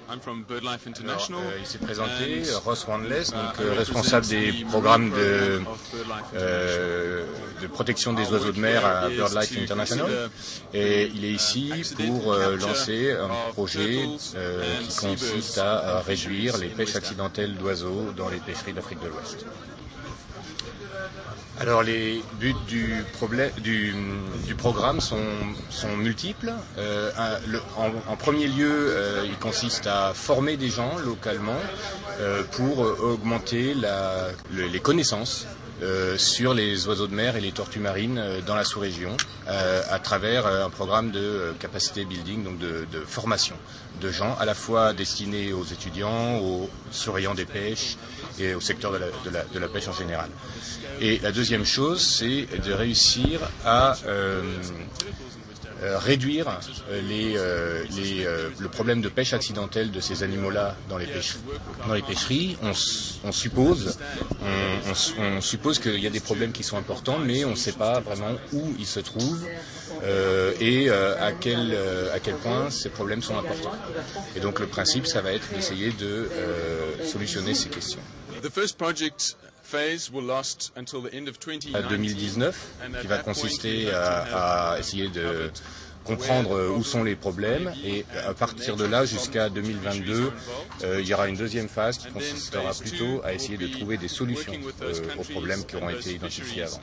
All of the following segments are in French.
Il s'est présenté, Ross Wanless, responsable des programmes de protection des oiseaux de mer à BirdLife International. Et il est ici pour lancer un projet qui consiste à réduire les pêches accidentelles d'oiseaux dans les pêcheries d'Afrique de l'Ouest. Alors les buts du programme sont multiples. En premier lieu, il consiste à former des gens localement pour augmenter les connaissances sur les oiseaux de mer et les tortues marines dans la sous-région à travers un programme de capacité building, donc de formation de gens à la fois destinés aux étudiants, aux surveillants des pêches et au secteur de la pêche en général. Et la deuxième chose, c'est de réussir à réduire le problème de pêche accidentelle de ces animaux-là dans les pêcheries. On suppose qu'il y a des problèmes qui sont importants, mais on ne sait pas vraiment où ils se trouvent et à quel point ces problèmes sont importants. Et donc le principe, ça va être d'essayer de solutionner ces questions. À 2019, qui va consister à essayer de comprendre où sont les problèmes, et à partir de là jusqu'à 2022, il y aura une deuxième phase qui consistera plutôt à essayer de trouver des solutions aux problèmes qui auront été identifiés avant.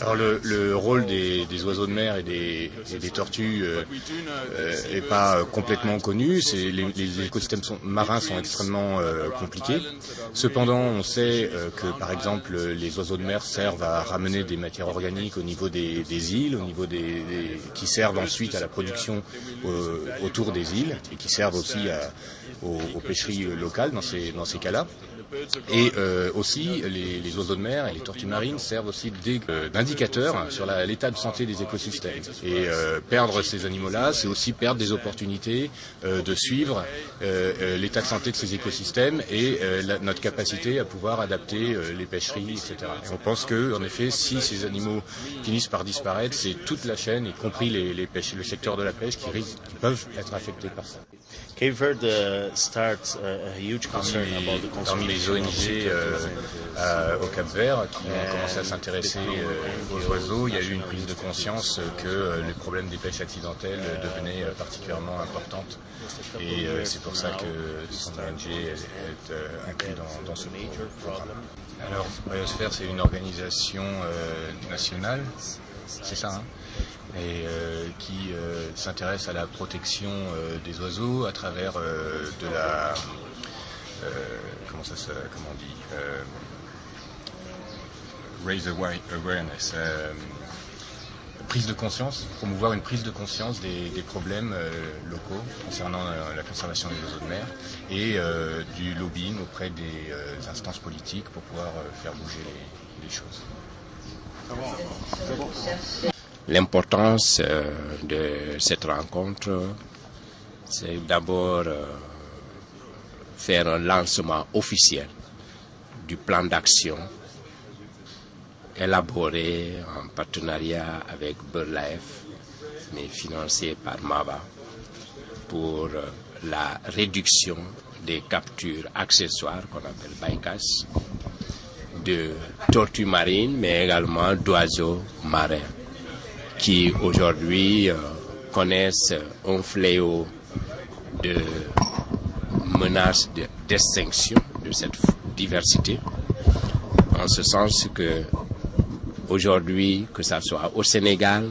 Alors le rôle des oiseaux de mer et des tortues n'est pas complètement connu. Les écosystèmes marins sont extrêmement compliqués. Cependant, on sait que par exemple les oiseaux de mer servent à ramener des matières organiques au niveau des îles, qui servent ensuite à la production autour des îles et qui servent aussi aux pêcheries locales dans ces cas-là. Et aussi, les oiseaux de mer et les tortues marines servent aussi d'indicateurs sur l'état de santé des écosystèmes. Et perdre ces animaux-là, c'est aussi perdre des opportunités de suivre l'état de santé de ces écosystèmes et notre capacité à pouvoir adapter les pêcheries, etc. Et on pense que, en effet, si ces animaux finissent par disparaître, c'est toute la chaîne, y compris le secteur de la pêche, qui peuvent être affectés par ça. Cape Verde starts a huge concern about the Parmi les ONG au Cap-Vert qui ont commencé à s'intéresser aux oiseaux, il y a eu une prise de conscience que le problème des pêches accidentelles devenait particulièrement importante. Et c'est pour ça que son ONG est inclus dans ce programme. Alors, Biosphère, c'est une organisation nationale, c'est ça, hein, et qui s'intéresse à la protection des oiseaux à travers de la comment on dit, raise awareness, prise de conscience, promouvoir une prise de conscience des problèmes locaux concernant la conservation des oiseaux de mer et du lobbying auprès des instances politiques pour pouvoir faire bouger les choses. L'importance de cette rencontre, c'est d'abord faire un lancement officiel du plan d'action élaboré en partenariat avec BirdLife, mais financé par MAVA, pour la réduction des captures accessoires qu'on appelle bycatch, de tortues marines, mais également d'oiseaux marins, qui aujourd'hui connaissent un fléau de menace d'extinction de cette diversité, en ce sens que aujourd'hui, que ce soit au Sénégal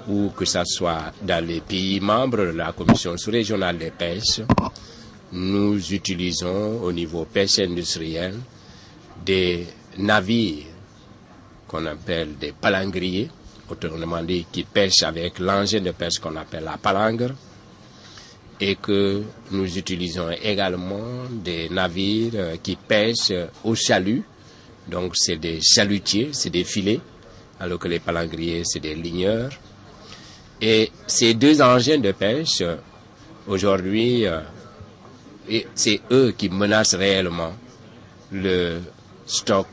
ou que ce soit dans les pays membres de la Commission sous-régionale des pêches, nous utilisons au niveau pêche industrielle des navires qu'on appelle des palangriers, autrement dit qui pêchent avec l'engin de pêche qu'on appelle la palangre, et que nous utilisons également des navires qui pêchent au chalut. Donc c'est des chalutiers, c'est des filets, alors que les palangriers c'est des ligneurs. Et ces deux engins de pêche, aujourd'hui, c'est eux qui menacent réellement le stock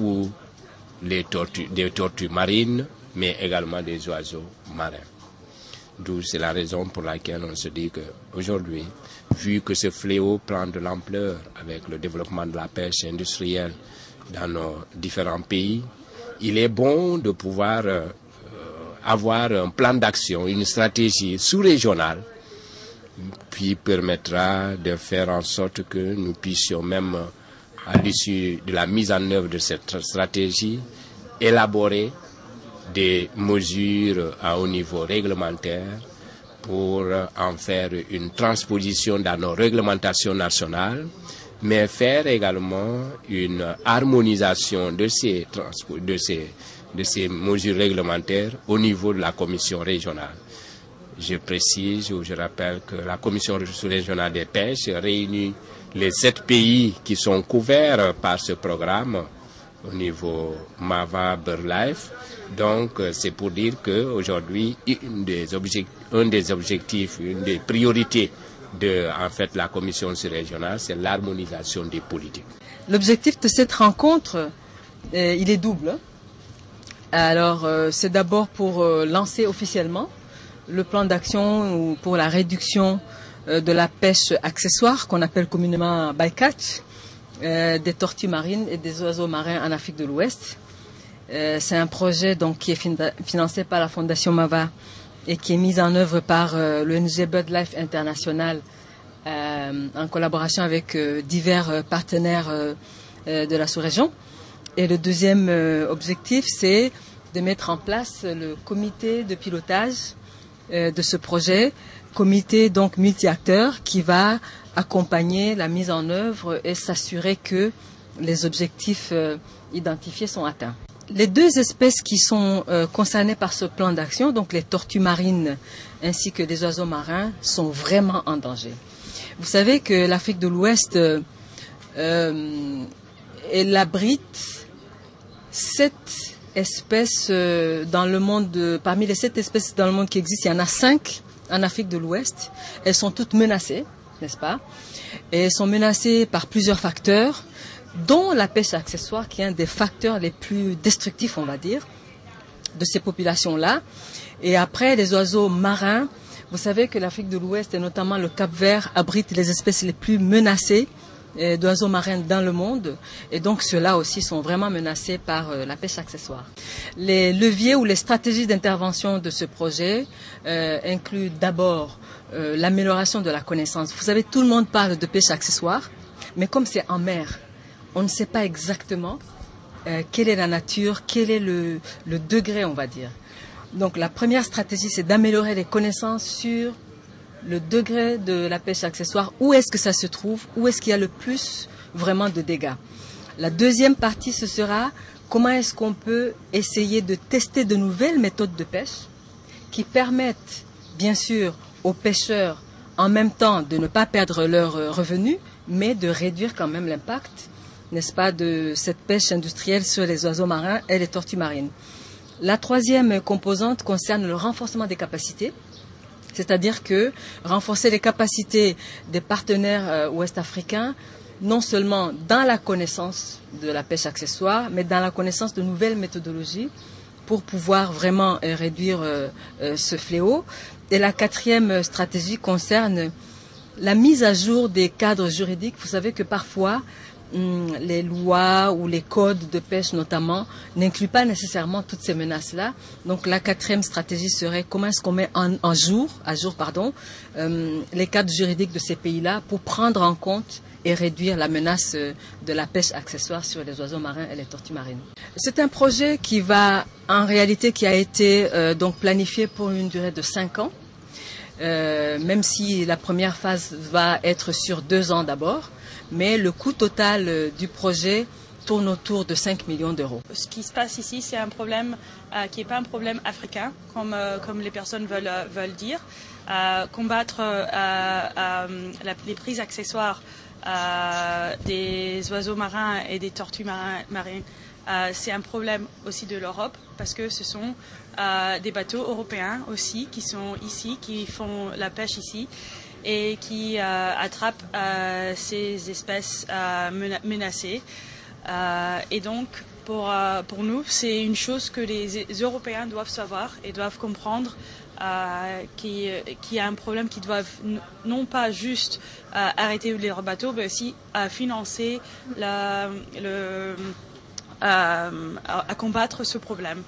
ou des tortues marines, mais également des oiseaux marins. D'où c'est la raison pour laquelle on se dit qu'aujourd'hui, vu que ce fléau prend de l'ampleur avec le développement de la pêche industrielle dans nos différents pays, il est bon de pouvoir avoir un plan d'action, une stratégie sous-régionale qui permettra de faire en sorte que nous puissions même, à l'issue de la mise en œuvre de cette stratégie, élaborer des mesures à haut niveau réglementaire pour en faire une transposition dans nos réglementations nationales, mais faire également une harmonisation de ces mesures réglementaires au niveau de la commission régionale. Je précise ou je rappelle que la commission régionale des pêches réunit les 7 pays qui sont couverts par ce programme au niveau MAVA BirdLife. Donc c'est pour dire qu'aujourd'hui, un des objectifs, une des priorités de la commission régionale, c'est l'harmonisation des politiques. L'objectif de cette rencontre, il est double. Alors c'est d'abord pour lancer officiellement le plan d'action pour la réduction de la pêche accessoire qu'on appelle communément bycatch, des tortues marines et des oiseaux marins en Afrique de l'Ouest. C'est un projet donc qui est financé par la Fondation MAVA et qui est mis en œuvre par l'ONG BirdLife International en collaboration avec divers partenaires de la sous-région. Et le deuxième objectif, c'est de mettre en place le comité de pilotage de ce projet, comité donc multi-acteurs qui va accompagner la mise en œuvre et s'assurer que les objectifs identifiés sont atteints. Les 2 espèces qui sont concernées par ce plan d'action, donc les tortues marines ainsi que les oiseaux marins, sont vraiment en danger. Vous savez que l'Afrique de l'Ouest elle abrite 7 espèces dans le monde. Parmi les 7 espèces dans le monde qui existent, il y en a 5 en Afrique de l'Ouest. Elles sont toutes menacées, n'est-ce pas? Et elles sont menacées par plusieurs facteurs, dont la pêche accessoire, qui est un des facteurs les plus destructifs, on va dire, de ces populations-là. Et après, les oiseaux marins, vous savez que l'Afrique de l'Ouest, et notamment le Cap-Vert, abrite les espèces les plus menacées d'oiseaux marins dans le monde. Et donc, ceux-là aussi sont vraiment menacés par la pêche accessoire. Les leviers ou les stratégies d'intervention de ce projet incluent d'abord l'amélioration de la connaissance. Vous savez, tout le monde parle de pêche accessoire, mais comme c'est en mer, on ne sait pas exactement quelle est la nature, quel est le degré, on va dire. Donc la première stratégie, c'est d'améliorer les connaissances sur le degré de la pêche accessoire, où est-ce que ça se trouve, où est-ce qu'il y a le plus vraiment de dégâts. La deuxième partie, ce sera comment est-ce qu'on peut essayer de tester de nouvelles méthodes de pêche qui permettent, bien sûr, aux pêcheurs, en même temps, de ne pas perdre leurs revenus, mais de réduire quand même l'impact, n'est-ce pas, de cette pêche industrielle sur les oiseaux marins et les tortues marines. La troisième composante concerne le renforcement des capacités, c'est-à-dire que renforcer les capacités des partenaires ouest-africains, non seulement dans la connaissance de la pêche accessoire, mais dans la connaissance de nouvelles méthodologies pour pouvoir vraiment réduire ce fléau. Et la quatrième stratégie concerne la mise à jour des cadres juridiques. Vous savez que parfois, les lois ou les codes de pêche notamment n'incluent pas nécessairement toutes ces menaces-là. Donc la quatrième stratégie serait comment est-ce qu'on met à jour les cadres juridiques de ces pays-là pour prendre en compte et réduire la menace de la pêche accessoire sur les oiseaux marins et les tortues marines. C'est un projet qui a été donc planifié pour une durée de 5 ans, même si la première phase va être sur 2 ans d'abord. Mais le coût total du projet tourne autour de 5 millions d'euros. Ce qui se passe ici, c'est un problème qui n'est pas un problème africain, comme les personnes veulent dire. Combattre les prises accessoires des oiseaux marins et des tortues marines, c'est un problème aussi de l'Europe, parce que ce sont des bateaux européens aussi qui sont ici, qui font la pêche ici, et qui attrapent ces espèces menacées. Et donc, pour nous, c'est une chose que les Européens doivent savoir et doivent comprendre qu'il y a un problème, qu'ils doivent non pas juste arrêter leurs bateaux, mais aussi financer à combattre ce problème.